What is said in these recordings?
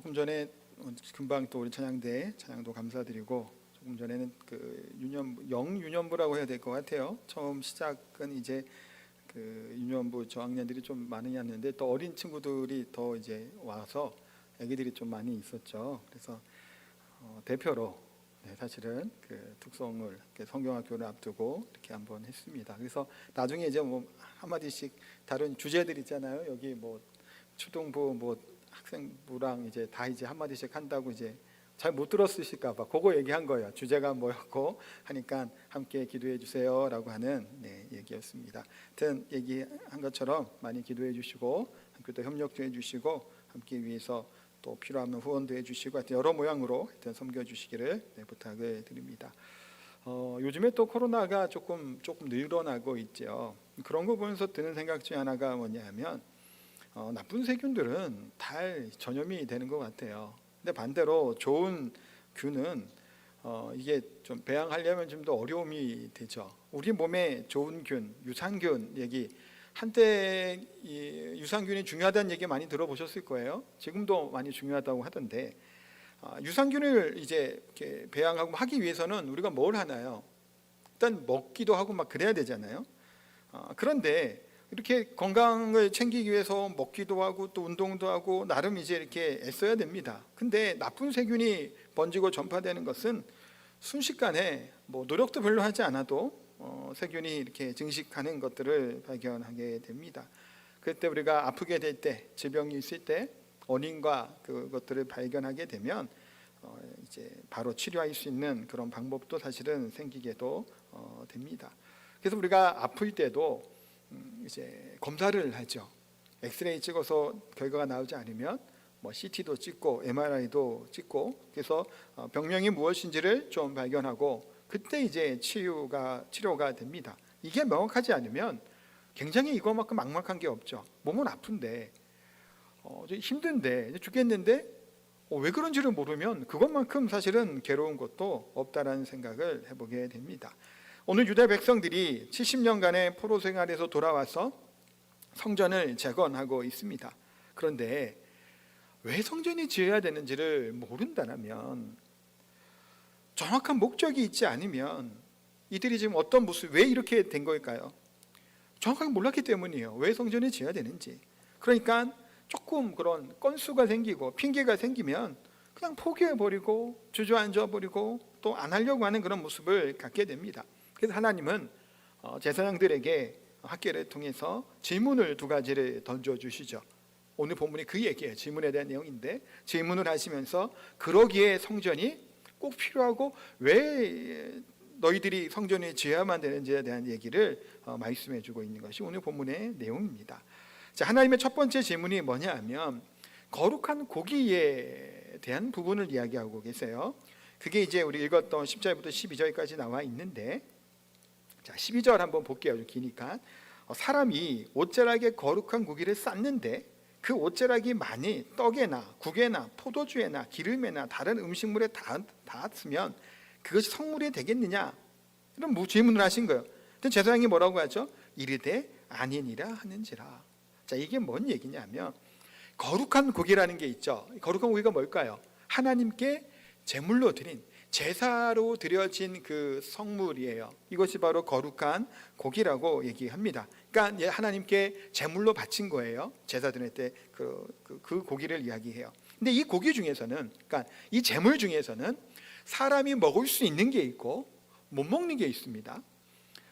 조금 전에 금방 또 우리 찬양대 찬양도 감사드리고, 조금 전에는 그 영유년부라고 해야 될 것 같아요. 처음 시작은 이제 그 유년부 저학년들이 좀 많이 왔는데, 또 어린 친구들이 더 이제 와서 애기들이 좀 많이 있었죠. 그래서 대표로 사실은 그 특성을 성경학교를 앞두고 이렇게 한번 했습니다. 그래서 나중에 이제 뭐 한마디씩 다른 주제들 있잖아요. 여기 뭐 초등부 뭐 학생부랑 이제 다 이제 한마디씩 한다고 이제 잘 못 들었으실까봐 그거 얘기한 거예요. 주제가 뭐였고 하니까 함께 기도해 주세요라고 하는 얘기였습니다. 하여튼 얘기한 것처럼 많이 기도해 주시고 함께 또 협력도 해주시고 함께 위해서 또 필요하면 후원도 해주시고 하여튼 여러 모양으로 하여튼 섬겨주시기를 부탁을 드립니다. 요즘에 또 코로나가 조금 늘어나고 있죠. 그런 거 보면서 드는 생각 중에 하나가 뭐냐면 나쁜 세균들은 잘 전염이 되는 것 같아요. 근데 반대로 좋은 균은 이게 좀 배양하려면 좀 더 어려움이 되죠. 우리 몸에 좋은 균, 유산균 얘기, 한때 이 유산균이 중요하다는 얘기 많이 들어보셨을 거예요. 지금도 많이 중요하다고 하던데, 유산균을 이제 이렇게 배양하고 하기 위해서는 우리가 뭘 하나요? 일단 먹기도 하고 막 그래야 되잖아요. 그런데 이렇게 건강을 챙기기 위해서 먹기도 하고 또 운동도 하고 나름 이제 이렇게 애써야 됩니다. 근데 나쁜 세균이 번지고 전파되는 것은 순식간에 뭐 노력도 별로 하지 않아도 세균이 이렇게 증식하는 것들을 발견하게 됩니다. 그때 우리가 아프게 될 때, 질병이 있을 때 원인과 그것들을 발견하게 되면 이제 바로 치료할 수 있는 그런 방법도 사실은 생기게도 됩니다. 그래서 우리가 아플 때도 이제 검사를 하죠. 엑스레이 찍어서 결과가 나오지 않으면 뭐 CT도 찍고 MRI도 찍고, 그래서 병명이 무엇인지를 좀 발견하고 그때 이제 치료가 됩니다. 이게 명확하지 않으면 굉장히 이거만큼 막막한 게 없죠. 몸은 아픈데 힘든데 죽겠는데 왜 그런지를 모르면 그것만큼 사실은 괴로운 것도 없다라는 생각을 해보게 됩니다. 오늘 유대 백성들이 70년간의 포로 생활에서 돌아와서 성전을 재건하고 있습니다. 그런데 왜 성전이 지어야 되는지를 모른다면, 정확한 목적이 있지 않으면 이들이 지금 어떤 모습, 왜 이렇게 된 걸까요? 정확하게 몰랐기 때문이에요. 왜 성전이 지어야 되는지. 그러니까 조금 그런 건수가 생기고 핑계가 생기면 그냥 포기해버리고 주저앉아버리고 또 안 하려고 하는 그런 모습을 갖게 됩니다. 그래서 하나님은 제사장들에게 학계를 통해서 질문을 2가지를 던져주시죠. 오늘 본문이 그 얘기예요. 질문에 대한 내용인데, 질문을 하시면서 그러기에 성전이 꼭 필요하고 왜 너희들이 성전을 지어야만 되는지에 대한 얘기를 말씀해 주고 있는 것이 오늘 본문의 내용입니다. 자, 하나님의 첫 번째 질문이 뭐냐 하면 거룩한 고기에 대한 부분을 이야기하고 계세요. 그게 이제 우리 읽었던 10절부터 12절까지 나와 있는데, 자 12절 한번 볼게요. 좀 기니까. 사람이 옷자락에 거룩한 고기를 쌓는데 그 옷자락이 만일 떡에나 국에나 포도주에나 기름에나 다른 음식물에 닿았으면 그것이 성물이 되겠느냐? 이런 질문을 하신 거예요. 근데 제사장이 뭐라고 하죠? 이르되 아니니라 하는지라. 자, 이게 뭔 얘기냐면 거룩한 고기라는 게 있죠. 거룩한 고기가 뭘까요? 하나님께 제물로 드린, 제사로 드려진 그 성물이에요. 이것이 바로 거룩한 고기라고 얘기합니다. 그러니까 하나님께 제물로 바친 거예요. 제사 드릴 때 그 고기를 이야기해요. 근데 이 고기 중에서는, 그러니까 이 제물 중에서는 사람이 먹을 수 있는 게 있고 못 먹는 게 있습니다.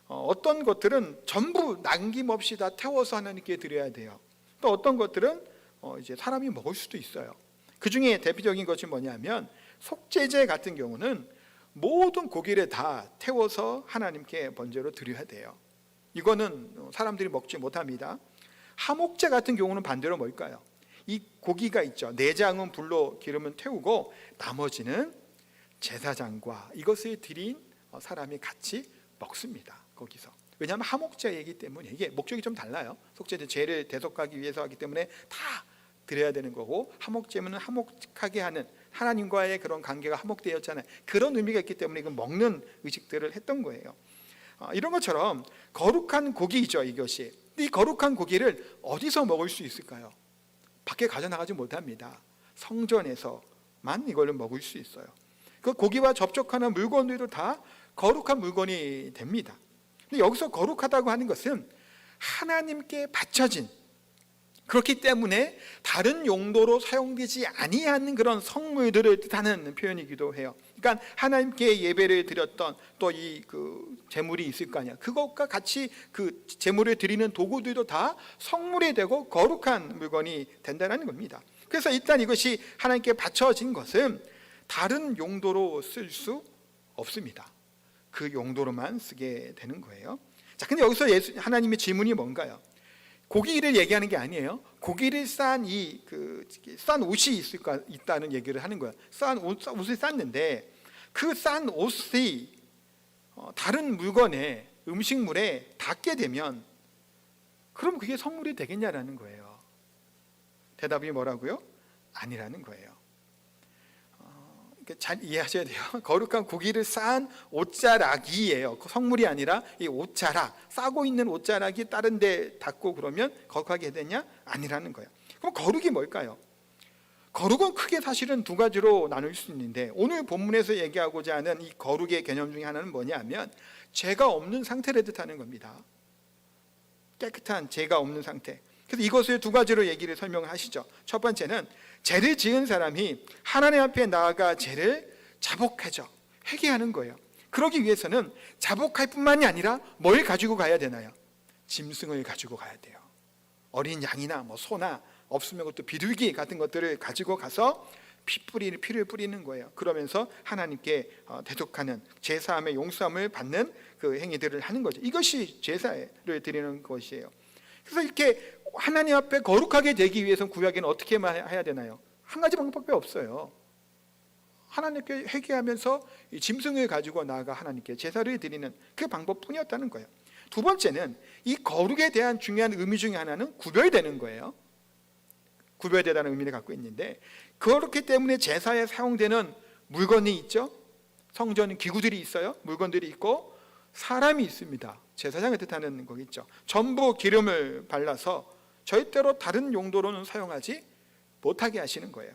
어떤 것들은 전부 남김없이 다 태워서 하나님께 드려야 돼요. 또 어떤 것들은 이제 사람이 먹을 수도 있어요. 그 중에 대표적인 것이 뭐냐면 속죄제 같은 경우는 모든 고기를 다 태워서 하나님께 번제로 드려야 돼요. 이거는 사람들이 먹지 못합니다. 하목제 같은 경우는 반대로 뭘까요? 이 고기가 있죠. 내장은 불로 기름을 태우고 나머지는 제사장과 이것을 드린 사람이 같이 먹습니다. 거기서. 왜냐하면 하목제이기 때문에 이게 목적이 좀 달라요. 속죄제 죄를 대속하기 위해서 하기 때문에 다 드려야 되는 거고, 하목제는 화목하게 하는 하나님과의 그런 관계가 화목되었잖아요. 그런 의미가 있기 때문에 이건 먹는 의식들을 했던 거예요. 이런 것처럼 거룩한 고기이죠, 이것이. 이 거룩한 고기를 어디서 먹을 수 있을까요? 밖에 가져나가지 못합니다. 성전에서만 이걸 먹을 수 있어요. 그 고기와 접촉하는 물건들도 다 거룩한 물건이 됩니다. 근데 여기서 거룩하다고 하는 것은 하나님께 바쳐진, 그렇기 때문에 다른 용도로 사용되지 아니하는 그런 성물들을 뜻하는 표현이기도 해요. 그러니까 하나님께 예배를 드렸던 또 이 제물이 있을 거 아니야. 그것과 같이 그 제물을 드리는 도구들도 다 성물이 되고 거룩한 물건이 된다는 겁니다. 그래서 일단 이것이 하나님께 바쳐진 것은 다른 용도로 쓸 수 없습니다. 그 용도로만 쓰게 되는 거예요. 자, 근데 여기서 하나님의 질문이 뭔가요? 고기를 얘기하는 게 아니에요. 고기를 싼 싼 옷이 있다는 얘기를 하는 거예요. 옷을 쌌는데 그 싼 옷이 다른 물건에, 음식물에 닿게 되면 그럼 그게 성물이 되겠냐라는 거예요. 대답이 뭐라고요? 아니라는 거예요. 잘 이해하셔야 돼요. 거룩한 고기를 쌓은 옷자락이에요. 성물이 아니라 이 옷자락, 싸고 있는 옷자락이 다른 데 닿고 그러면 거룩하게 되냐? 아니라는 거예요. 그럼 거룩이 뭘까요? 거룩은 크게 사실은 두 가지로 나눌 수 있는데, 오늘 본문에서 얘기하고자 하는 이 거룩의 개념 중에 하나는 뭐냐면 죄가 없는 상태를 뜻하는 겁니다. 깨끗한 죄가 없는 상태. 그래서 이것을 두 가지로 얘기를 설명하시죠. 첫 번째는 죄를 지은 사람이 하나님 앞에 나아가 죄를 자복하죠. 회개하는 거예요. 그러기 위해서는 자복할 뿐만이 아니라 뭘 가지고 가야 되나요? 짐승을 가지고 가야 돼요. 어린 양이나 소나 없으면 그것도 비둘기 같은 것들을 가지고 가서 피를 뿌리는 거예요. 그러면서 하나님께 대속하는, 제사함의 용서함을 받는 그 행위들을 하는 거죠. 이것이 제사를 드리는 것이에요. 그래서 이렇게 하나님 앞에 거룩하게 되기 위해서는 구약에는 어떻게 해야 되나요? 한 가지 방법밖에 없어요. 하나님께 회개하면서 이 짐승을 가지고 나아가 하나님께 제사를 드리는 그 방법뿐이었다는 거예요. 두 번째는 이 거룩에 대한 중요한 의미 중에 하나는 구별되는 거예요. 구별되다는 의미를 갖고 있는데, 그렇기 때문에 제사에 사용되는 물건이 있죠. 성전 기구들이 있어요. 물건들이 있고 사람이 있습니다. 제사장을 뜻하는 거겠죠. 전부 기름을 발라서 절대로 다른 용도로는 사용하지 못하게 하시는 거예요.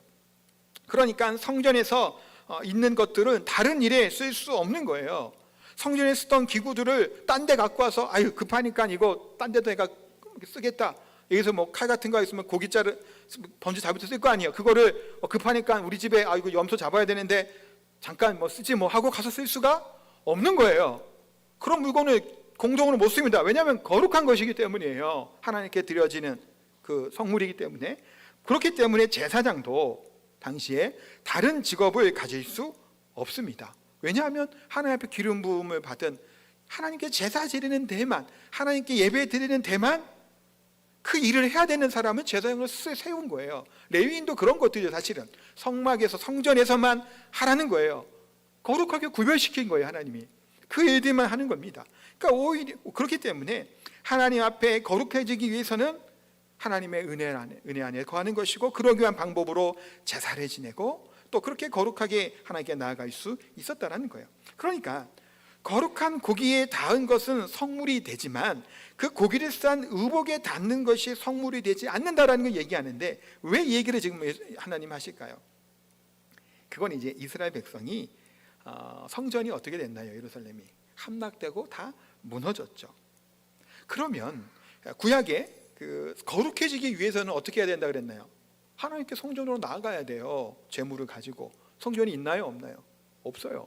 그러니까 성전에서 있는 것들은 다른 일에 쓸 수 없는 거예요. 성전에 쓰던 기구들을 딴 데 갖고 와서 급하니까 이거 딴 데도 내가 쓰겠다. 여기서 칼 같은 거 있으면 고기 번지 잡을 때 쓸 거 아니에요. 그거를 급하니까 우리 집에 이거 염소 잡아야 되는데 잠깐 쓰지 하고 가서 쓸 수가 없는 거예요. 그런 물건을 공동으로 못 씁니다. 왜냐하면 거룩한 것이기 때문이에요. 하나님께 드려지는 그 성물이기 때문에. 그렇기 때문에 제사장도 당시에 다른 직업을 가질 수 없습니다. 왜냐하면 하나님 앞에 기름 부음을 받은, 하나님께 제사 드리는 데만, 하나님께 예배 드리는 데만 그 일을 해야 되는 사람은 제사장으로 세운 거예요. 레위인도 그런 것들이죠. 사실은 성막에서, 성전에서만 하라는 거예요. 거룩하게 구별시킨 거예요. 하나님이 그 일들만 하는 겁니다. 그러니까 오히려 그렇기 때문에 하나님 앞에 거룩해지기 위해서는 하나님의 은혜 안에 거하는 것이고, 그러기 위한 방법으로 제사를 지내고 또 그렇게 거룩하게 하나님께 나아갈 수 있었다는 거예요. 그러니까 거룩한 고기에 닿은 것은 성물이 되지만 그 고기를 싼 의복에 닿는 것이 성물이 되지 않는다라는 걸 얘기하는데, 왜 이 얘기를 지금 하나님 하실까요? 그건 이제 이스라엘 백성이 성전이 어떻게 됐나요? 예루살렘이 함락되고 다 무너졌죠. 그러면 구약에 거룩해지기 위해서는 어떻게 해야 된다 그랬나요? 하나님께 성전으로 나아가야 돼요. 제물을 가지고. 성전이 있나요? 없나요? 없어요.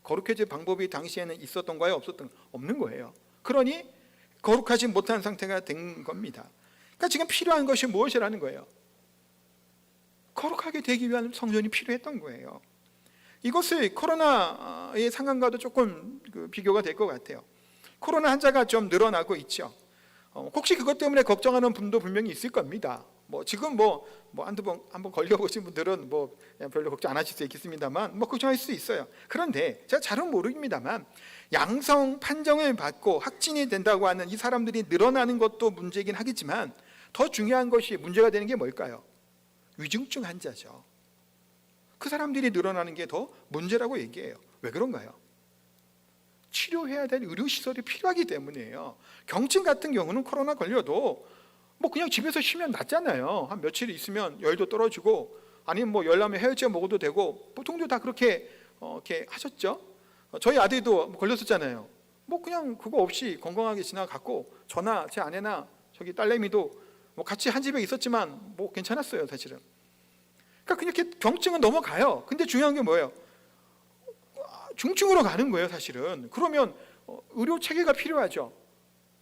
거룩해질 방법이 당시에는 있었던가요? 없는 거예요. 그러니 거룩하지 못한 상태가 된 겁니다. 그러니까 지금 필요한 것이 무엇이라는 거예요? 거룩하게 되기 위한 성전이 필요했던 거예요. 이것을 코로나의 상황과도 조금 비교가 될 것 같아요. 코로나 환자가 좀 늘어나고 있죠. 혹시 그것 때문에 걱정하는 분도 분명히 있을 겁니다. 지금 한번 걸려보신 분들은 별로 걱정 안 하실 수 있겠습니다만 걱정할 수 있어요. 그런데 제가 잘은 모릅니다만 양성 판정을 받고 확진이 된다고 하는 이 사람들이 늘어나는 것도 문제이긴 하겠지만, 더 중요한 것이, 문제가 되는 게 뭘까요? 위중증 환자죠. 그 사람들이 늘어나는 게 더 문제라고 얘기해요. 왜 그런가요? 치료해야 될 의료시설이 필요하기 때문이에요. 경증 같은 경우는 코로나 걸려도 그냥 집에서 쉬면 낫잖아요. 한 며칠 있으면 열도 떨어지고 아니면 뭐 열나면 해열제 먹어도 되고 보통도 다 그렇게 이렇게 하셨죠. 저희 아들도 걸렸었잖아요. 뭐 그냥 그거 없이 건강하게 지나갔고, 저나 제 아내나 저기 딸내미도 뭐 같이 한 집에 있었지만 뭐 괜찮았어요, 사실은. 그러니까 그렇게 병증은 넘어가요. 근데 중요한 게 뭐예요? 중증으로 가는 거예요, 사실은. 그러면 의료 체계가 필요하죠.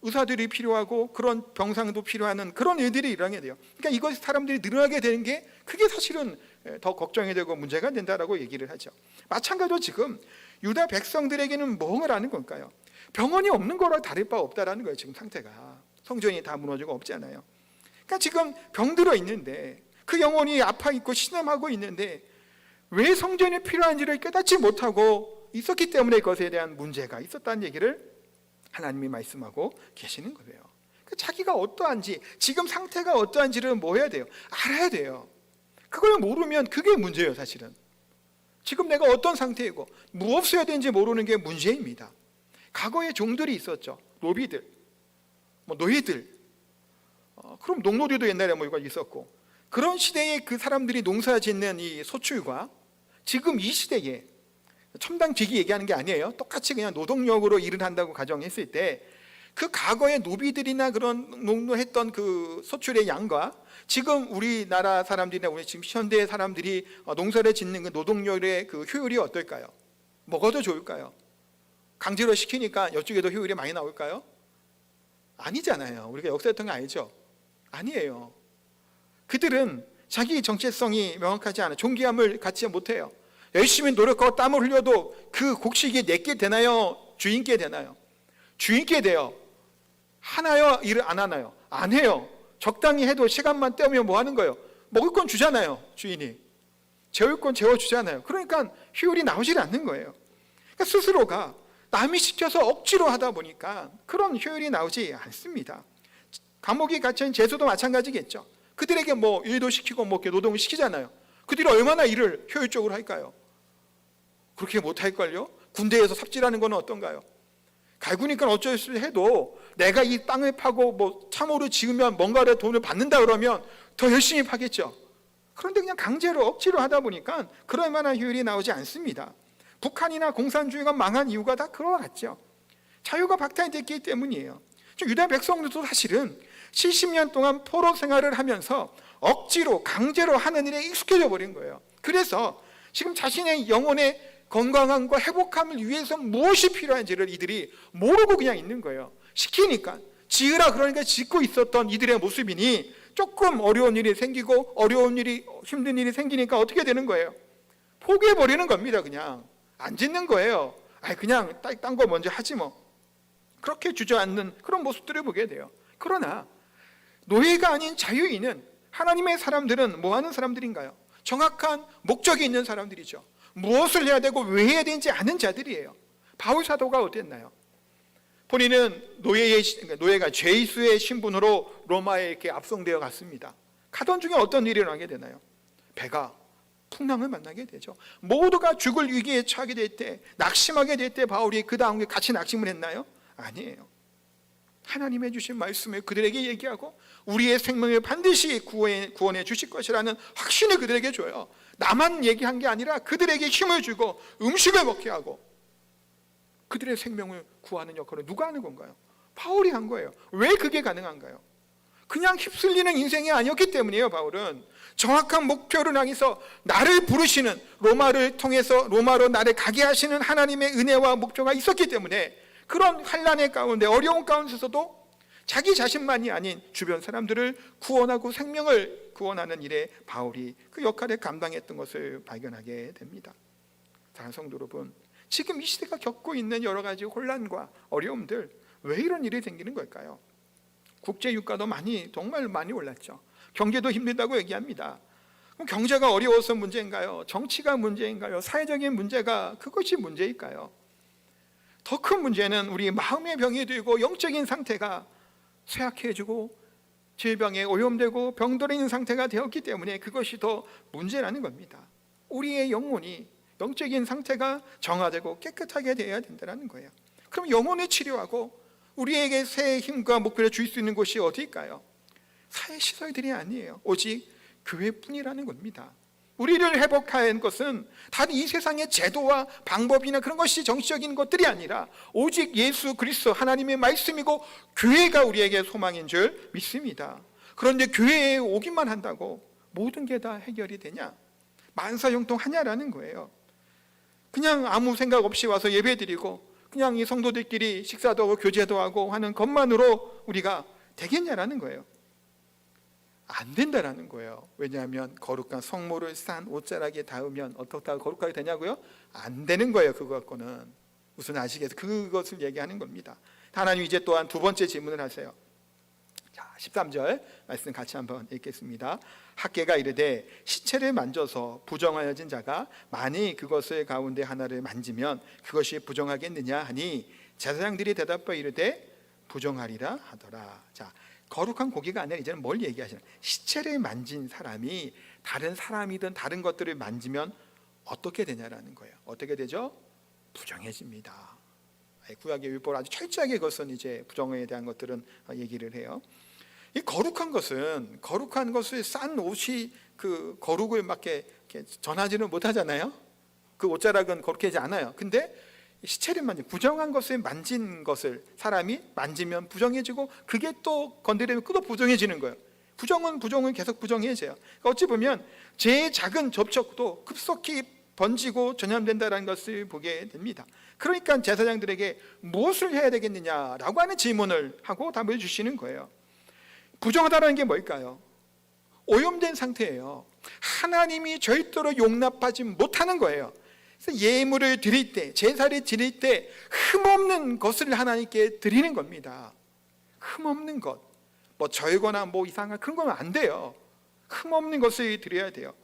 의사들이 필요하고 그런 병상도 필요한 그런 일들이 일어나게 돼요. 그러니까 이것 사람들이 늘어나게 되는 게 그게 사실은 더 걱정이 되고 문제가 된다라고 얘기를 하죠. 마찬가지로 지금 유다 백성들에게는 뭐를 하는 걸까요? 병원이 없는 거랑 다를 바 없다라는 거예요. 지금 상태가 성전이 다 무너지고 없잖아요. 그러니까 지금 병들어 있는데, 그 영혼이 아파 있고 신음하고 있는데 왜 성전이 필요한지를 깨닫지 못하고 있었기 때문에 그것에 대한 문제가 있었다는 얘기를 하나님이 말씀하고 계시는 거예요. 그러니까 자기가 어떠한지, 지금 상태가 어떠한지를 뭐 해야 돼요? 알아야 돼요. 그걸 모르면 그게 문제예요, 사실은. 지금 내가 어떤 상태이고 무엇을 해야 되는지 모르는 게 문제입니다. 과거에 종들이 있었죠. 노비들, 뭐 노예들, 그럼 농노들도 옛날에 뭐 이거 있었고, 그런 시대에 그 사람들이 농사 짓는 이 소출과 지금 이 시대에 첨단 기기 얘기하는 게 아니에요. 똑같이 그냥 노동력으로 일을 한다고 가정했을 때 그 과거의 노비들이나 그런 농노했던 그 소출의 양과 지금 우리나라 사람들이나 우리 지금 현대 사람들이 농사를 짓는 그 노동력의 그 효율이 어떨까요? 뭐가 더 좋을까요? 강제로 시키니까 이쪽에도 효율이 많이 나올까요? 아니잖아요. 우리가 역사했던 거 알죠? 아니에요. 그들은 자기 정체성이 명확하지 않아요. 존귀함을 갖지 못해요. 열심히 노력하고 땀을 흘려도 그 곡식이 내게 되나요? 주인께 되나요? 주인께 돼요. 하나요? 일을 안 하나요? 안 해요. 적당히 해도 시간만 때우면 뭐 하는 거예요? 먹을 건 주잖아요, 주인이. 재울 건 재워주잖아요. 그러니까 효율이 나오질 않는 거예요. 그러니까 스스로가 남이 시켜서 억지로 하다 보니까 그런 효율이 나오지 않습니다. 감옥에 갇힌 죄수도 마찬가지겠죠. 그들에게 뭐 일도 시키고 뭐 노동을 시키잖아요. 그들이 얼마나 일을 효율적으로 할까요? 그렇게 못할걸요? 군대에서 삽질하는 건 어떤가요? 갈구니까 어쩔 수 해도 내가 이 땅을 파고 뭐 참호를 지으면 뭔가를 돈을 받는다 그러면 더 열심히 파겠죠. 그런데 그냥 강제로 억지로 하다 보니까 그럴 만한 효율이 나오지 않습니다. 북한이나 공산주의가 망한 이유가 다 그와 같죠. 자유가 박탈됐기 때문이에요. 유다 백성들도 사실은 70년 동안 포로 생활을 하면서 억지로 강제로 하는 일에 익숙해져 버린 거예요. 그래서 지금 자신의 영혼의 건강함과 회복함을 위해서 무엇이 필요한지를 이들이 모르고 그냥 있는 거예요. 시키니까 지으라 그러니까 짓고 있었던 이들의 모습이니 조금 어려운 일이 생기고 어려운 일이 힘든 일이 생기니까 어떻게 되는 거예요? 포기해버리는 겁니다. 그냥 안 짓는 거예요. 그냥 딴 거 먼저 하지 뭐. 그렇게 주저앉는 그런 모습들을 보게 돼요. 그러나 노예가 아닌 자유인은 하나님의 사람들은 뭐 하는 사람들인가요? 정확한 목적이 있는 사람들이죠. 무엇을 해야 되고 왜 해야 되는지 아는 자들이에요. 바울 사도가 어땠나요? 본인은 노예가 죄수의 신분으로 로마에 이렇게 압송되어 갔습니다. 가던 중에 어떤 일이 일어나게 되나요? 배가 풍랑을 만나게 되죠. 모두가 죽을 위기에 처하게 될 때, 낙심하게 될 때 바울이 그 다음에 같이 낙심을 했나요? 아니에요. 하나님의 주신 말씀을 그들에게 얘기하고 우리의 생명을 반드시 구원해 주실 것이라는 확신을 그들에게 줘요. 나만 얘기한 게 아니라 그들에게 힘을 주고 음식을 먹게 하고 그들의 생명을 구하는 역할을 누가 하는 건가요? 바울이 한 거예요. 왜 그게 가능한가요? 그냥 휩쓸리는 인생이 아니었기 때문이에요. 바울은 정확한 목표를 향해서 나를 부르시는, 로마를 통해서 로마로 나를 가게 하시는 하나님의 은혜와 목표가 있었기 때문에 그런 환난의 가운데, 어려운 가운데서도 자기 자신만이 아닌 주변 사람들을 구원하고 생명을 구원하는 일에 바울이 그 역할을 감당했던 것을 발견하게 됩니다. 사랑하는 성도 여러분, 지금 이 시대가 겪고 있는 여러 가지 혼란과 어려움들, 왜 이런 일이 생기는 걸까요? 국제 유가도 정말 많이 올랐죠. 경제도 힘들다고 얘기합니다. 그럼 경제가 어려워서 문제인가요? 정치가 문제인가요? 사회적인 문제가 그것이 문제일까요? 더 큰 문제는 우리 마음의 병이 들고 영적인 상태가 쇠약해지고 질병에 오염되고 병들어 있는 상태가 되었기 때문에 그것이 더 문제라는 겁니다. 우리의 영혼이, 영적인 상태가 정화되고 깨끗하게 되어야 된다는 거예요. 그럼 영혼을 치료하고 우리에게 새 힘과 목표를 줄 수 있는 곳이 어디일까요? 사회시설들이 아니에요. 오직 교회뿐이라는 겁니다. 우리를 회복하는 것은 다른 이 세상의 제도와 방법이나 그런 것이 정치적인 것들이 아니라 오직 예수 그리스도 하나님의 말씀이고 교회가 우리에게 소망인 줄 믿습니다. 그런데 교회에 오기만 한다고 모든 게 다 해결이 되냐? 만사형통하냐라는 거예요. 그냥 아무 생각 없이 와서 예배드리고 그냥 이 성도들끼리 식사도 하고 교제도 하고 하는 것만으로 우리가 되겠냐라는 거예요. 안 된다라는 거예요. 왜냐하면 거룩한 성모를 싼 옷자락에 닿으면 어떻게 거룩하게 되냐고요? 안 되는 거예요. 그거 갖고는. 무슨 아시겠어요? 그것을 얘기하는 겁니다. 하나님 이제 또한 두 번째 질문을 하세요. 자, 13절 말씀 같이 한번 읽겠습니다. 학개가 이르되 시체를 만져서 부정하여진 자가 만일 그것을 가운데 하나를 만지면 그것이 부정하겠느냐 하니 제사장들이 대답하여 이르되 부정하리라 하더라. 자, 거룩한 고기가 아니라 이제는 뭘 얘기하시나? 시체를 만진 사람이 다른 사람이든 다른 것들을 만지면 어떻게 되냐라는 거예요. 어떻게 되죠? 부정해집니다. 구약의 율법을 아주 철저하게 그것은 이제 부정에 대한 것들은 얘기를 해요. 이 거룩한 것을 싼 옷이 그 거룩을 막 이렇게 전하지는 못하잖아요. 그 옷자락은 거룩하지 않아요. 근데 시체를 부정한 것을 만진 것을 사람이 만지면 부정해지고 그게 또 건드리면 또 부정해지는 거예요. 부정은 계속 부정해져요. 그러니까 어찌 보면 제일 작은 접촉도 급속히 번지고 전염된다는 것을 보게 됩니다. 그러니까 제사장들에게 무엇을 해야 되겠느냐라고 하는 질문을 하고 답을 주시는 거예요. 부정하다는 게 뭘까요? 오염된 상태예요. 하나님이 절대로 용납하지 못하는 거예요. 그래서 예물을 드릴 때, 제사를 드릴 때 흠없는 것을 하나님께 드리는 겁니다. 흠없는 것, 뭐 절거나 뭐 이상한 그런 건 안 돼요. 흠없는 것을 드려야 돼요.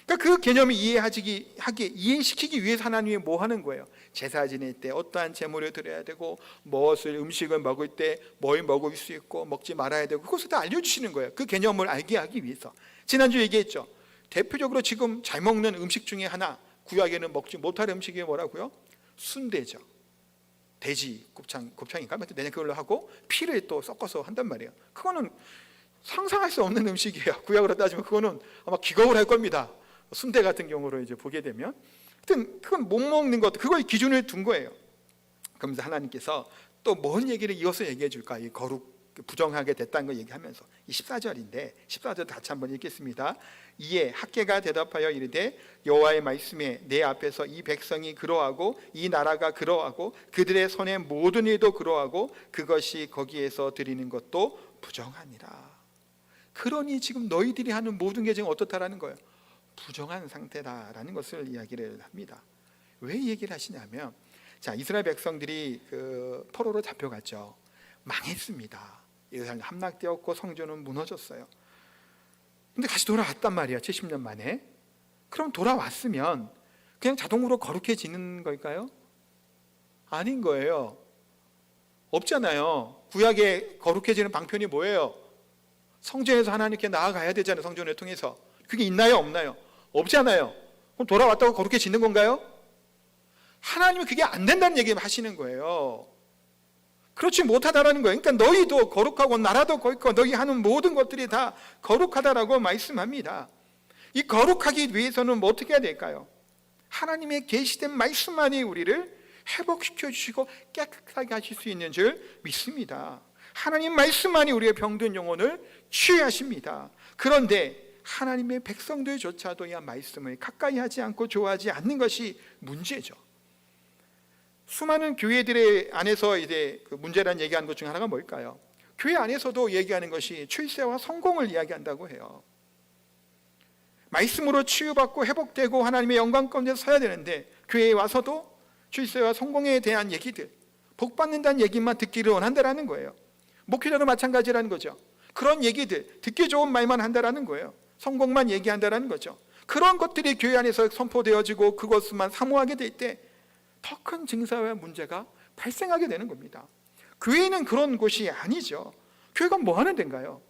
그러니까 그 개념을 이해시키기 위해서 하나님이 뭐 하는 거예요? 제사 지낼 때 어떠한 제물을 드려야 되고 무엇을 음식을 먹을 때 뭘 먹을 수 있고 먹지 말아야 되고 그것을 다 알려주시는 거예요. 그 개념을 알게 하기 위해서. 지난주에 얘기했죠. 대표적으로 지금 잘 먹는 음식 중에 하나, 구약에는 먹지 못할 음식이 뭐라고요? 순대죠. 돼지 곱창인가? 내년 그걸로 하고 피를 또 섞어서 한단 말이에요. 그거는 상상할 수 없는 음식이에요. 구약으로 따지면 그거는 아마 기겁을 할 겁니다. 순대 같은 경우로 이제 보게 되면, 하여튼 그건 못 먹는 것, 그걸 기준을 둔 거예요. 그러면서 하나님께서 또 뭔 얘기를 이어서 얘기해 줄까? 이 거룩 부정하게 됐다는 걸 얘기하면서 이 14절인데 14절 같이 한번 읽겠습니다. 이에 학개가 대답하여 이르되 여호와의 말씀에 내 앞에서 이 백성이 그러하고 이 나라가 그러하고 그들의 손의 모든 일도 그러하고 그것이 거기에서 드리는 것도 부정하니라. 그러니 지금 너희들이 하는 모든 게 지금 어떻다라는 거예요? 부정한 상태다라는 것을 이야기를 합니다. 왜 얘기를 하시냐면, 자, 이스라엘 백성들이 그 포로로 잡혀갔죠. 망했습니다. 예루살렘 함락되었고 성전은 무너졌어요. 근데 다시 돌아왔단 말이에요. 70년 만에. 그럼 돌아왔으면 그냥 자동으로 거룩해지는 걸까요? 아닌 거예요. 없잖아요. 구약에 거룩해지는 방편이 뭐예요? 성전에서 하나님께 나아가야 되잖아요. 성전을 통해서. 그게 있나요? 없나요? 없잖아요. 그럼 돌아왔다고 거룩해지는 건가요? 하나님은 그게 안 된다는 얘기를 하시는 거예요. 그렇지 못하다라는 거예요. 그러니까 너희도 거룩하고 나라도 거룩하고 너희 하는 모든 것들이 다 거룩하다라고 말씀합니다. 이 거룩하기 위해서는 뭐 어떻게 해야 될까요? 하나님의 계시된 말씀만이 우리를 회복시켜 주시고 깨끗하게 하실 수 있는 줄 믿습니다. 하나님 말씀만이 우리의 병든 영혼을 치유하십니다. 그런데 하나님의 백성들조차도 이 말씀을 가까이 하지 않고 좋아하지 않는 것이 문제죠. 수많은 교회들의 안에서 이제 그 문제란 얘기하는 것 중에 하나가 뭘까요? 교회 안에서도 얘기하는 것이 출세와 성공을 이야기한다고 해요. 말씀으로 치유받고 회복되고 하나님의 영광 가운데 서야 되는데 교회에 와서도 출세와 성공에 대한 얘기들, 복 받는다는 얘기만 듣기를 원한다라는 거예요. 목회자도 마찬가지라는 거죠. 그런 얘기들, 듣기 좋은 말만 한다라는 거예요. 성공만 얘기한다라는 거죠. 그런 것들이 교회 안에서 선포되어지고 그것만 사모하게 될 때 더 큰 증사와 문제가 발생하게 되는 겁니다. 교회는 그런 곳이 아니죠. 교회가 뭐 하는 데인가요?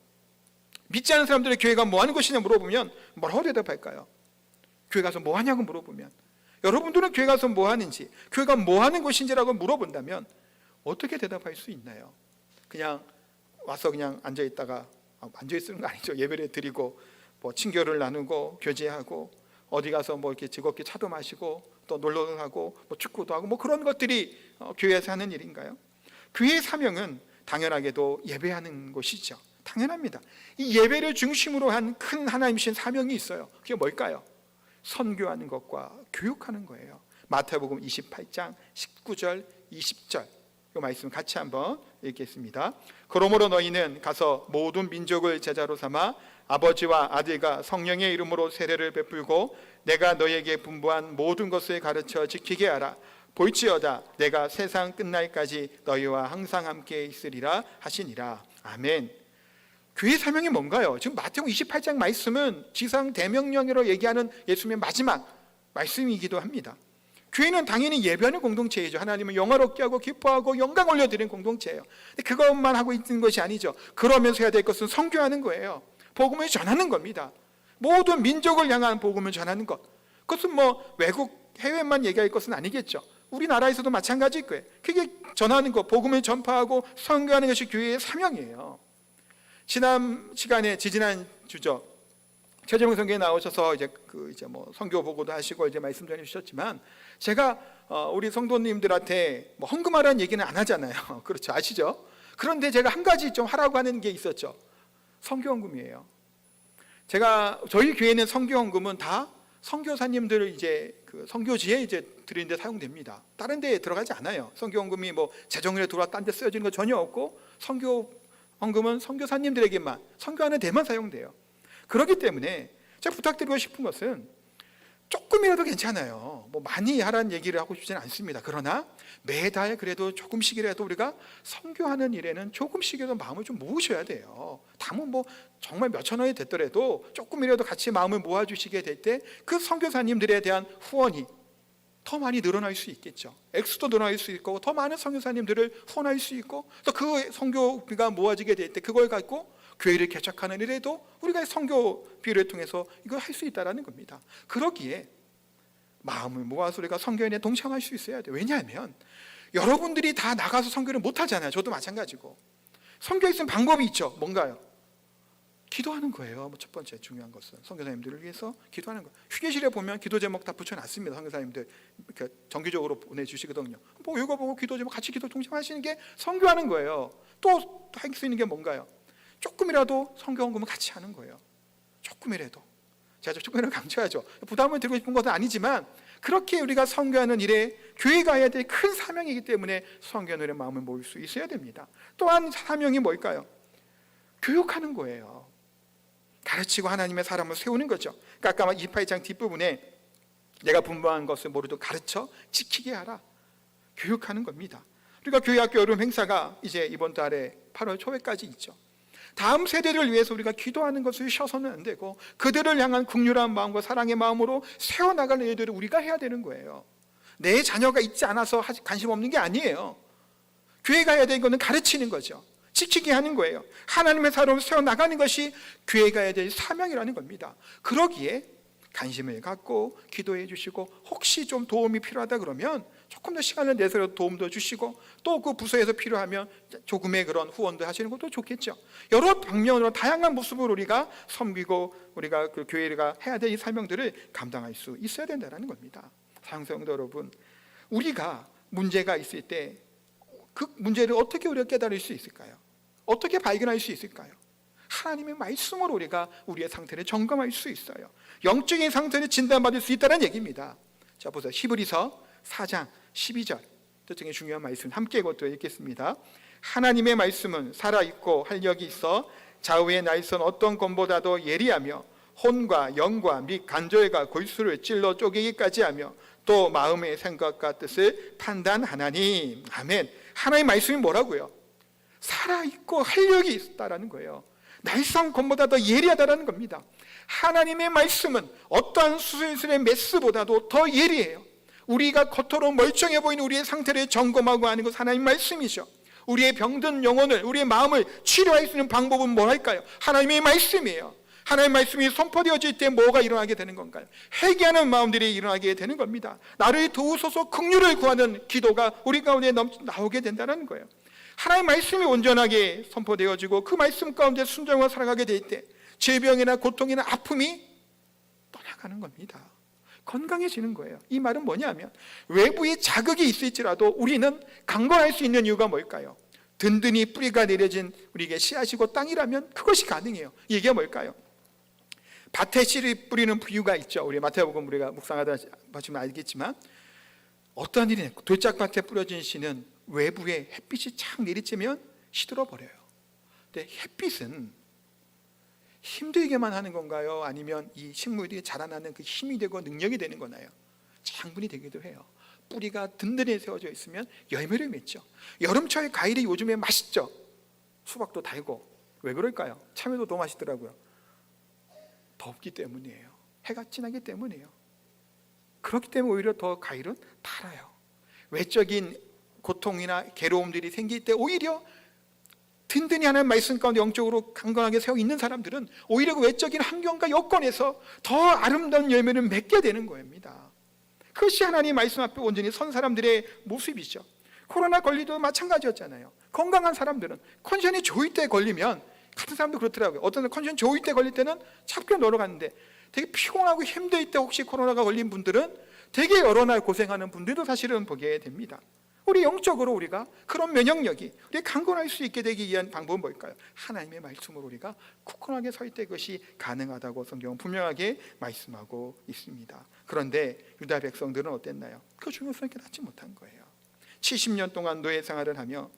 믿지 않는 사람들의 교회가 뭐 하는 곳이냐 물어보면 뭐라고 대답할까요? 교회 가서 뭐 하냐고 물어보면, 여러분들은 교회 가서 뭐 하는지, 교회가 뭐 하는 곳인지라고 물어본다면 어떻게 대답할 수 있나요? 그냥 와서 그냥 앉아있다가, 앉아있는 거 아니죠. 예배를 드리고 뭐 친교를 나누고 교제하고 어디 가서 뭐 이렇게 즐겁게 차도 마시고 또 놀러도 가고 뭐 축구도 하고 뭐 그런 것들이 교회에서 하는 일인가요? 교회의 사명은 당연하게도 예배하는 것이죠. 당연합니다. 이 예배를 중심으로 한 큰 하나님이신 사명이 있어요. 그게 뭘까요? 선교하는 것과 교육하는 거예요. 마태복음 28장 19절 20절 이 말씀 같이 한번 읽겠습니다. 그러므로 너희는 가서 모든 민족을 제자로 삼아 아버지와 아들과 성령의 이름으로 세례를 베풀고 내가 너희에게 분부한 모든 것을 가르쳐 지키게 하라. 볼지어다 내가 세상 끝날까지 너희와 항상 함께 있으리라 하시니라. 아멘. 교회 사명이 뭔가요? 지금 마태복음 28장 말씀은 지상 대명령으로 얘기하는 예수님의 마지막 말씀이기도 합니다. 교회는 당연히 예배하는 공동체이죠. 하나님을 영화롭게 하고 기뻐하고 영광 올려드리는 공동체예요. 근데 그것만 하고 있는 것이 아니죠. 그러면서 해야 될 것은 선교하는 거예요. 복음을 전하는 겁니다. 모든 민족을 향한 복음을 전하는 것. 그것은 뭐 외국 해외만 얘기할 것은 아니겠죠. 우리나라에서도 마찬가지일 거예요. 그게 전하는 것, 복음을 전파하고 선교하는 것이 교회의 사명이에요. 지난 시간에 지지난 주죠. 최재명 선교에 나오셔서 이제 뭐 선교 보고도 하시고 이제 말씀 전해 주셨지만 제가 우리 성도님들한테 뭐 헌금하라는 얘기는 안 하잖아요. 그렇죠, 아시죠? 그런데 제가 한 가지 좀 하라고 하는 게 있었죠. 선교헌금이에요. 저희 교회는 선교헌금은 다 선교사님들 이제 그 선교지에 이제 드리는데 사용됩니다. 다른 데에 들어가지 않아요. 선교헌금이 뭐 재정에 들어와 딴 데 쓰여지는 거 전혀 없고 선교헌금은 선교사님들에게만 선교하는 데만 사용돼요. 그렇기 때문에 제가 부탁드리고 싶은 것은 조금이라도 괜찮아요. 뭐 많이 하라는 얘기를 하고 싶지는 않습니다. 그러나 매달 그래도 조금씩이라도 우리가 선교하는 일에는 조금씩이라도 마음을 좀 모으셔야 돼요. 다만 뭐 정말 몇천 원이 됐더라도 조금이라도 같이 마음을 모아주시게 될 때 그 선교사님들에 대한 후원이 더 많이 늘어날 수 있겠죠. 액수도 늘어날 수 있고 더 많은 선교사님들을 후원할 수 있고 또 그 선교비가 모아지게 될 때 그걸 갖고 교회를 개척하는 일에도 우리가 선교비를 통해서 이걸 할 수 있다는 겁니다. 그러기에 마음을 모아서 우리가 선교인에 동참할 수 있어야 돼요. 왜냐하면 여러분들이 다 나가서 선교를 못 하잖아요. 저도 마찬가지고. 선교에 있으면 방법이 있죠. 뭔가요? 기도하는 거예요. 첫 번째 중요한 것은 선교사님들을 위해서 기도하는 거예요. 휴게실에 보면 기도 제목 다 붙여놨습니다. 선교사님들 이렇게 정기적으로 보내주시거든요. 뭐 읽어보고 기도 제목 같이 기도 동참하시는 게 선교하는 거예요. 또 할 수 있는 게 뭔가요? 조금이라도 선교헌금을 같이 하는 거예요. 조금이라도. 제가 조금이라도 강조하죠. 부담을 드리고 싶은 것은 아니지만 그렇게 우리가 선교하는 일에 교회가 해야 될 큰 사명이기 때문에 선교하는 일에 마음을 모을 수 있어야 됩니다. 또한 사명이 뭘까요? 교육하는 거예요. 가르치고 하나님의 사람을 세우는 거죠. 그러니까 아까 28장 뒷부분에 내가 분부한 것을 모두 가르쳐 지키게 하라. 교육하는 겁니다. 우리가 교회학교 여름 행사가 이제 이번 달에 8월 초에까지 있죠. 다음 세대를 위해서 우리가 기도하는 것을 쉬어서는 안 되고 그들을 향한 긍휼한 마음과 사랑의 마음으로 세워나가는 일들을 우리가 해야 되는 거예요. 내 자녀가 있지 않아서 관심 없는 게 아니에요. 교회가 해야 되는 것은 가르치는 거죠. 지키게 하는 거예요. 하나님의 사람을 세워나가는 것이 교회가 해야 될 사명이라는 겁니다. 그러기에 관심을 갖고 기도해 주시고 혹시 좀 도움이 필요하다 그러면 조금 더 시간을 내서 도움도 주시고 또 그 부서에서 필요하면 조금의 그런 후원도 하시는 것도 좋겠죠. 여러 방면으로 다양한 모습으로 우리가 섬기고 우리가 그 교회가 해야 될 이 사명들을 감당할 수 있어야 된다는 겁니다. 사랑하는 성도 여러분, 우리가 문제가 있을 때 그 문제를 어떻게 우리가 깨달을 수 있을까요? 어떻게 발견할 수 있을까요? 하나님의 말씀으로 우리가 우리의 상태를 점검할 수 있어요. 영적인 상태를 진단받을 수 있다는 얘기입니다. 자 보세요. 히브리서 4장 12절 되게 중요한 말씀 함께 이것도 읽겠습니다. 하나님의 말씀은 살아있고 활력이 있어 좌우의 날선 어떤 검보다도 예리하며 혼과 영과 및 관절과 골수를 찔러 쪼개기까지 하며 또 마음의 생각과 뜻을 판단하나니. 아멘. 하나님의 말씀이 뭐라고요? 살아있고 활력이 있다라는 거예요. 날선 검보다 더 예리하다라는 겁니다. 하나님의 말씀은 어떠한 수술술의 메스보다도 더 예리해요. 우리가 겉으로 멀쩡해 보이는 우리의 상태를 점검하고 하는 것은 하나님의 말씀이죠. 우리의 병든 영혼을, 우리의 마음을 치료할 수 있는 방법은 뭐랄까요? 하나님의 말씀이에요. 하나님의 말씀이 선포되어질 때 뭐가 일어나게 되는 건가요? 회개하는 마음들이 일어나게 되는 겁니다. 나를 도우소서 긍휼을 구하는 기도가 우리 가운데 나오게 된다는 거예요. 하나님의 말씀이 온전하게 선포되어지고 그 말씀 가운데 순종하고 살아가게 될 때 질병이나 고통이나 아픔이 떠나가는 겁니다. 건강해지는 거예요. 이 말은 뭐냐면 외부의 자극이 있을지라도 우리는 강건할 수 있는 이유가 뭘까요? 든든히 뿌리가 내려진 우리에게 씨앗이고 땅이라면 그것이 가능해요. 이게 뭘까요? 밭에 씨를 뿌리는 비유가 있죠. 우리 마태복음 우리가 묵상하다 보시면 알겠지만 어떠한 일이 돌짝밭에 뿌려진 씨는 외부에 햇빛이 착 내리쬐면 시들어 버려요. 근데 햇빛은 힘들게만 하는 건가요? 아니면 이 식물들이 자라나는 그 힘이 되고 능력이 되는 거나요? 장분이 되기도 해요. 뿌리가 든든히 세워져 있으면 열매를 맺죠. 여름철 과일이 요즘에 맛있죠. 수박도 달고. 왜 그럴까요? 참외도 더 맛있더라고요. 덥기 때문이에요. 해가 진하기 때문이에요. 그렇기 때문에 오히려 더 과일은 달아요. 외적인 고통이나 괴로움들이 생길 때 오히려 든든히 하는 말씀 가운데 영적으로 강건하게 세워 있는 사람들은 오히려 그 외적인 환경과 여건에서 더 아름다운 열매를 맺게 되는 겁니다. 그것이 하나님 말씀 앞에 온전히 선 사람들의 모습이죠. 코로나 걸리도 마찬가지였잖아요. 건강한 사람들은 컨디션이 좋을 때 걸리면, 같은 사람도 그렇더라고요. 어떤 컨디션 좋을 때 걸릴 때는 잡게 놀아갔는데 되게 피곤하고 힘들 때 혹시 코로나가 걸린 분들은 되게 여러 날 고생하는 분들도 사실은 보게 됩니다. 우리 영적으로 우리가 그런 면역력이 우리 강건할 수 있게 되기 위한 방법은 뭘까요? 하나님의 말씀으로 우리가 굳건하게 설 때 그것이 가능하다고 성경은 분명하게 말씀하고 있습니다. 그런데 유다 백성들은 어땠나요? 그 중요성을 깨닫지 못한 거예요. 70년 동안 노예 생활을 하며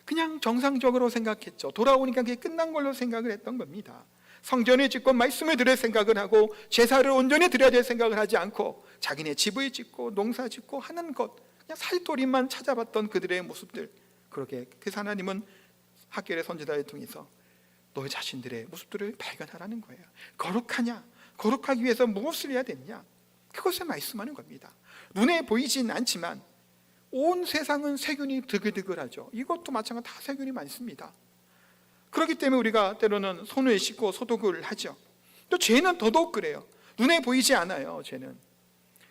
그냥 정상적으로 생각했죠. 돌아오니까 그게 끝난 걸로 생각을 했던 겁니다. 성전을 짓고 말씀을 들을 생각을 하고 제사를 온전히 드려야 될 생각을 하지 않고 자기네 집을 짓고 농사 짓고 하는 것, 그냥 살도리만 찾아봤던 그들의 모습들. 그러게 그래서 하나님은 학겔의 선지자를 통해서 너희 자신들의 모습들을 발견하라는 거예요. 거룩하냐? 거룩하기 위해서 무엇을 해야 되느냐? 그것을 말씀하는 겁니다. 눈에 보이진 않지만 온 세상은 세균이 드글드글하죠. 이것도 마찬가지로 다 세균이 많습니다. 그렇기 때문에 우리가 때로는 손을 씻고 소독을 하죠. 또 죄는 더더욱 그래요. 눈에 보이지 않아요. 죄는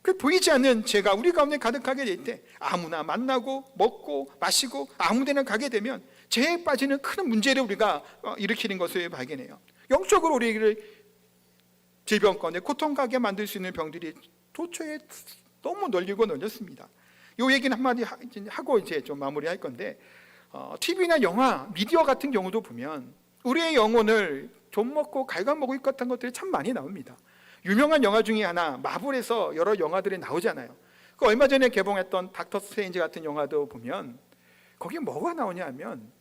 그 보이지 않는 죄가 우리 가운데 가득하게 될 때 아무나 만나고 먹고 마시고 아무데나 가게 되면 죄에 빠지는 큰 문제를 우리가 일으키는 것을 발견해요. 영적으로 우리를 질병 가운데 고통가게 만들 수 있는 병들이 도처에 너무 널리고 널렸습니다. 이 얘기는 한마디 하고 이제 좀 마무리할 건데, TV나 영화, 미디어 같은 경우도 보면 우리의 영혼을 좀 먹고 갉아먹을 것 같은 것들이 참 많이 나옵니다. 유명한 영화 중에 하나, 마블에서 여러 영화들이 나오잖아요. 그 얼마 전에 개봉했던 닥터 스트레인지 같은 영화도 보면 거기에 뭐가 나오냐 하면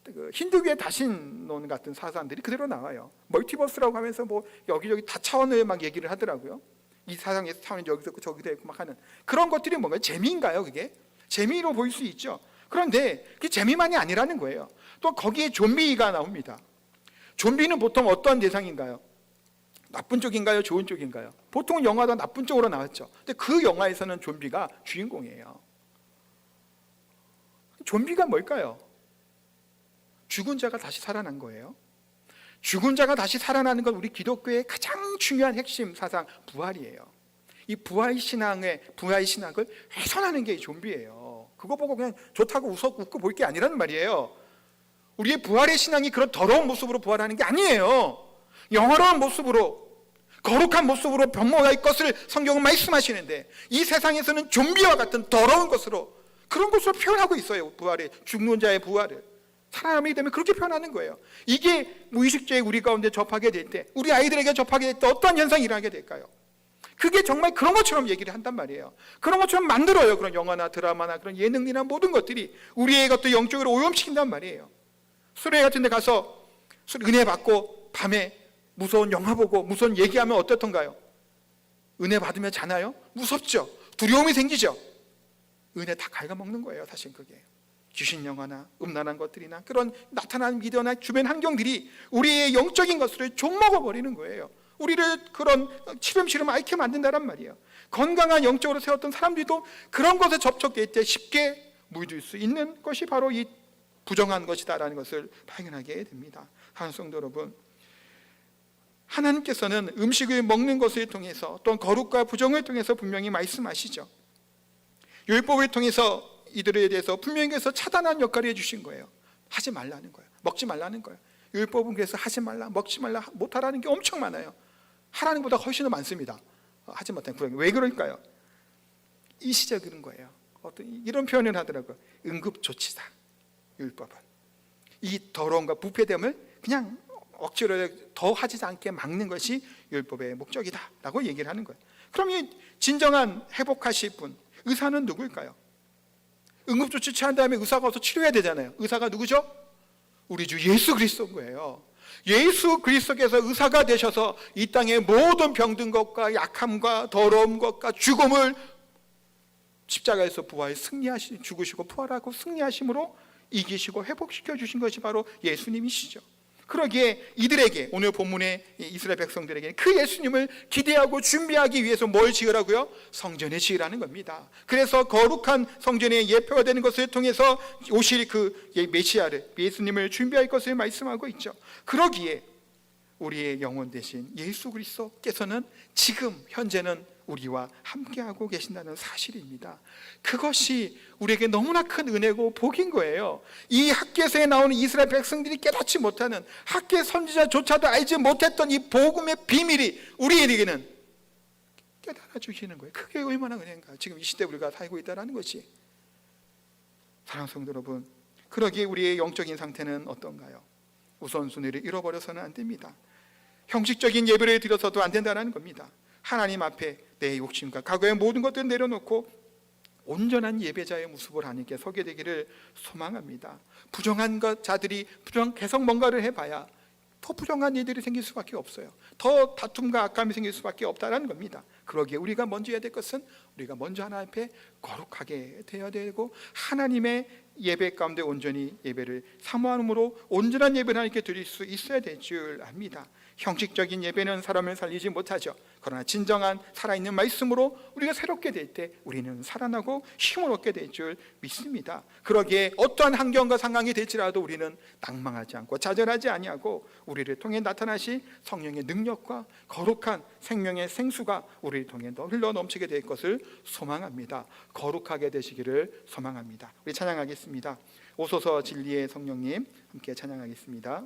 그 힌두교의 다신론 같은 사상들이 그대로 나와요. 멀티버스라고 하면서 뭐 여기저기 다 차원을 막 얘기를 하더라고요. 이 사상에서 차원이 여기서 있고 저기서 있고 막 하는 그런 것들이 뭔가요? 재미인가요? 그게? 재미로 보일 수 있죠. 그런데 그게 재미만이 아니라는 거예요. 또 거기에 좀비가 나옵니다. 좀비는 보통 어떤 대상인가요? 나쁜 쪽인가요? 좋은 쪽인가요? 보통 영화도 나쁜 쪽으로 나왔죠. 근데 그 영화에서는 좀비가 주인공이에요. 좀비가 뭘까요? 죽은 자가 다시 살아난 거예요. 죽은 자가 다시 살아나는 건 우리 기독교의 가장 중요한 핵심 사상, 부활이에요. 이 부활 신앙을 훼손하는 게 이 좀비예요. 그거 보고 그냥 좋다고 웃고 볼 게 아니라는 말이에요. 우리의 부활의 신앙이 그런 더러운 모습으로 부활하는 게 아니에요. 영화로운 모습으로, 거룩한 모습으로 변모할 것을 성경은 말씀하시는데 이 세상에서는 좀비와 같은 더러운 것으로, 그런 것으로 표현하고 있어요. 부활의, 죽는 자의 부활을 살아남게 되면 그렇게 표현하는 거예요. 이게 무의식적에 우리 가운데 접하게 될 때, 우리 아이들에게 접하게 될 때 어떤 현상이 일어나게 될까요? 그게 정말 그런 것처럼 얘기를 한단 말이에요. 그런 것처럼 만들어요. 그런 영화나 드라마나 그런 예능이나 모든 것들이 우리의 것도 영적으로 오염시킨단 말이에요. 수레 같은 데 가서 은혜 받고 밤에 무서운 영화 보고 무서운 얘기하면 어떻던가요? 은혜 받으면 자나요? 무섭죠. 두려움이 생기죠. 은혜 다 갉아먹는 거예요. 사실 그게 귀신 영화나 음란한 것들이나 그런 나타나는 미디어나 주변 환경들이 우리의 영적인 것을 좀 먹어버리는 거예요. 우리를 그런 치름치름 앓게 만든다란 말이에요. 건강한 영적으로 세웠던 사람들도 그런 것에 접촉될 때 쉽게 물들 수 있는 것이 바로 이 부정한 것이다라는 것을 발견하게 됩니다. 사랑하는 성도 여러분, 하나님께서는 음식을 먹는 것을 통해서 또는 거룩과 부정을 통해서 분명히 말씀하시죠. 율법을 통해서 이들에 대해서 분명히 그래서 차단하는 역할을 해주신 거예요. 하지 말라는 거예요. 먹지 말라는 거예요. 율법은 그래서 하지 말라, 먹지 말라, 못하라는 게 엄청 많아요. 하라는 것보다 훨씬 더 많습니다. 하지 못한 구약. 왜 그럴까요? 일시적 그런 거예요. 어떤 이런 표현을 하더라고요. 응급조치다. 율법은 이 더러움과 부패됨을 그냥 억지로 더 하지 않게 막는 것이 율법의 목적이다 라고 얘기를 하는 거예요. 그럼 이 진정한 회복하실 분, 의사는 누구일까요? 응급조치 취한 다음에 의사가 와서 치료해야 되잖아요. 의사가 누구죠? 우리 주 예수 그리스도인 거예요. 예수 그리스도께서 의사가 되셔서 이 땅의 모든 병든 것과 약함과 더러운 것과 죽음을 십자가에서 부활 승리하시, 죽으시고 부활하고 승리하심으로 이기시고 회복시켜 주신 것이 바로 예수님이시죠. 그러기에 이들에게, 오늘 본문의 이스라엘 백성들에게 그 예수님을 기대하고 준비하기 위해서 뭘 지으라고요? 성전을 지으라는 겁니다. 그래서 거룩한 성전의 예표가 되는 것을 통해서 오실 그 메시아를, 예수님을 준비할 것을 말씀하고 있죠. 그러기에 우리의 영혼 대신 예수 그리스도께서는 지금 현재는 우리와 함께하고 계신다는 사실입니다. 그것이 우리에게 너무나 큰 은혜고 복인 거예요. 이 학개서에 나오는 이스라엘 백성들이 깨닫지 못하는, 학개 선지자조차도 알지 못했던 이 복음의 비밀이 우리에게는 깨달아 주시는 거예요. 그게 얼마나 은혜인가. 지금 이 시대 우리가 살고 있다는 것이. 사랑하는 성도 여러분, 그러기에 우리의 영적인 상태는 어떤가요? 우선순위를 잃어버려서는 안 됩니다. 형식적인 예배를 드려서도 안 된다는 겁니다. 하나님 앞에 내 욕심과 과거의 모든 것들을 내려놓고 온전한 예배자의 모습을 하나님께 서게 되기를 소망합니다. 부정한 자들이 계속 뭔가를 해봐야 더 부정한 일들이 생길 수밖에 없어요. 더 다툼과 악감이 생길 수밖에 없다는 겁니다. 그러기에 우리가 먼저 해야 될 것은, 우리가 먼저 하나님 앞에 거룩하게 되어야 되고, 하나님의 예배 가운데 온전히 예배를 사모함으로 온전한 예배를 하나님께 드릴 수 있어야 될 줄 압니다. 형식적인 예배는 사람을 살리지 못하죠. 그러나 진정한 살아있는 말씀으로 우리가 새롭게 될 때 우리는 살아나고 힘을 얻게 될 줄 믿습니다. 그러기에 어떠한 환경과 상황이 될지라도 우리는 낭망하지 않고 좌절하지 아니하고, 우리를 통해 나타나실 성령의 능력과 거룩한 생명의 생수가 우리를 통해 흘러 넘치게 될 것을 소망합니다. 거룩하게 되시기를 소망합니다. 우리 찬양하겠습니다. 오소서 진리의 성령님, 함께 찬양하겠습니다.